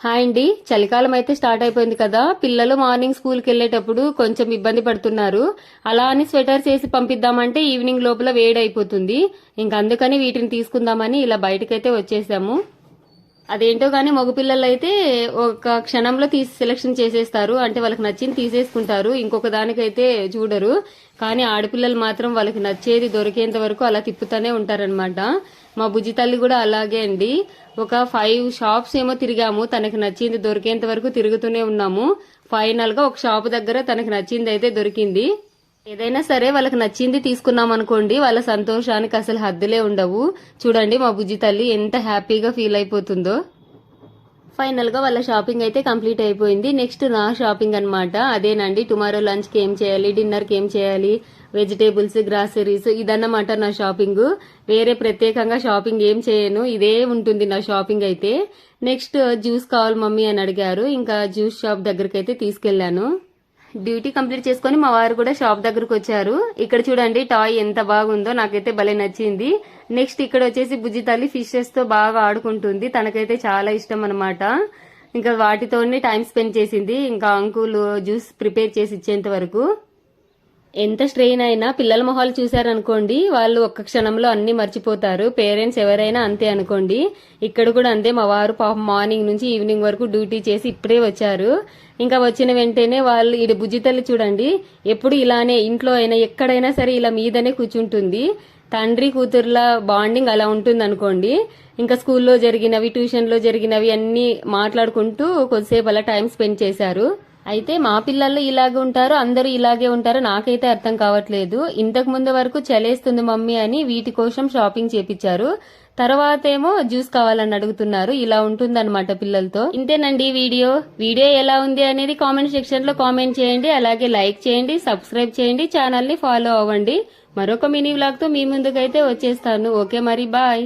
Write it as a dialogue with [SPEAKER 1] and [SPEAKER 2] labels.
[SPEAKER 1] Hi అండి. చలికాలం అయితే స్టార్ట్ అయిపోయింది కదా. పిల్లలు మార్నింగ్ స్కూల్కి వెళ్ళేటప్పుడు కొంచెం ఇబ్బంది పడుతున్నారు. అలా అని స్వెటర్స్ వేసి పంపిద్దామంటే ఈవినింగ్ లోపల వేడి అయిపోతుంది. ఇంక అందుకని వీటిని తీసుకుందామని ఇలా బయటకైతే వచ్చేసాము. అదేంటో గానీ మగపిల్లలు అయితే ఒక క్షణంలో తీసి సెలెక్షన్ చేసేస్తారు. అంటే వాళ్ళకి నచ్చింది తీసేసుకుంటారు, ఇంకొక దానికైతే చూడరు. కానీ ఆడపిల్లలు మాత్రం వాళ్ళకి నచ్చేది దొరికేంత వరకు అలా తిప్పుతూనే ఉంటారనమాట. మా బుజ్జి తల్లి కూడా అలాగే అండి. ఒక 5 షాప్స్ ఏమో తిరిగాము, తనకి నచ్చింది దొరికేంత వరకు తిరుగుతూనే ఉన్నాము. ఫైనల్ గా ఒక షాప్ దగ్గర తనకి నచ్చింది అయితే దొరికింది. ఏదైనా సరే వాళ్ళకి నచ్చింది తీసుకున్నాం అనుకోండి, వాళ్ళ సంతోషానికి అసలు హద్దులే ఉండవు. చూడండి మా బుజ్జి తల్లి ఎంత హ్యాపీగా ఫీల్ అయిపోతుందో. ఫైనల్ గా వాళ్ళ షాపింగ్ అయితే కంప్లీట్ అయిపోయింది. నెక్స్ట్ నా షాపింగ్ అనమాట. అదేనండి, టుమారో లంచ్ కి ఏం చేయాలి, డిన్నర్ కి ఏం చేయాలి, వెజిటేబుల్స్, గ్రాసరీస్, ఇదన్నమాట నా షాపింగ్. వేరే ప్రత్యేకంగా షాపింగ్ ఏం చేయను, ఇదే ఉంటుంది నా షాపింగ్ అయితే. నెక్స్ట్ జ్యూస్ కావాలి మమ్మీ అని అడిగారు. ఇంకా జ్యూస్ షాప్ దగ్గరికి అయితే తీసుకెళ్లాను. డ్యూటీ కంప్లీట్ చేసుకుని మా వారు కూడా షాప్ దగ్గరకు వచ్చారు. ఇక్కడ చూడండి టాయ్ ఎంత బాగుందో, నాకైతే భలే నచ్చింది. నెక్స్ట్ ఇక్కడ వచ్చేసి బుజ్జి తల్లి ఫిషెస్ తో బాగా ఆడుకుంటుంది. తనకైతే చాలా ఇష్టం అనమాట. ఇంకా వాటితోనే టైం స్పెండ్ చేసింది. ఇంకా అంకుల్ జ్యూస్ ప్రిపేర్ చేసి ఇచ్చేంత వరకు. ఎంత స్ట్రెయిన్ అయినా పిల్లల మొహాలు చూసారనుకోండి, వాళ్ళు ఒక్క క్షణంలో అన్ని మర్చిపోతారు. పేరెంట్స్ ఎవరైనా అంతే అనుకోండి. ఇక్కడ కూడా అంతే. మా వారు పాపం మార్నింగ్ నుంచి ఈవినింగ్ వరకు డ్యూటీ చేసి ఇప్పుడే వచ్చారు. ఇంకా వచ్చిన వెంటనే వాళ్ళు ఈ బుజ్జి తల్లి చూడండి, ఎప్పుడు ఇలానే ఇంట్లో అయినా ఎక్కడైనా సరే ఇలా మీదనే కూర్చుంటుంది. తండ్రి కూతుర్ల బాండింగ్ అలా ఉంటుంది అనుకోండి. ఇంకా స్కూల్లో జరిగినవి, ట్యూషన్లో జరిగినవి అన్ని మాట్లాడుకుంటూ కొద్దిసేపు అలా టైం స్పెండ్ చేశారు. అయితే మా పిల్లలు ఇలాగే ఉంటారు, అందరూ ఇలాగే ఉంటారు, నాకైతే అర్థం కావట్లేదు. ఇంతకు ముందు వరకు చలేస్తుంది మమ్మీ అని వీటి కోసం షాపింగ్ చేపించారు. తర్వాత ఏమో జ్యూస్ కావాలని అడుగుతున్నారు. ఇలా ఉంటుందన్నమాట పిల్లలతో. ఇంతేనండి వీడియో ఎలా ఉంది అనేది కామెంట్ సెక్షన్ లో కామెంట్ చేయండి. అలాగే లైక్ చేయండి, సబ్స్క్రైబ్ చేయండి, ఛానల్ ని ఫాలో అవ్వండి. మరొక మినీ వ్లాగ్ తో మీ ముందుకైతే వచ్చేస్తాను. ఓకే మరి, బాయ్.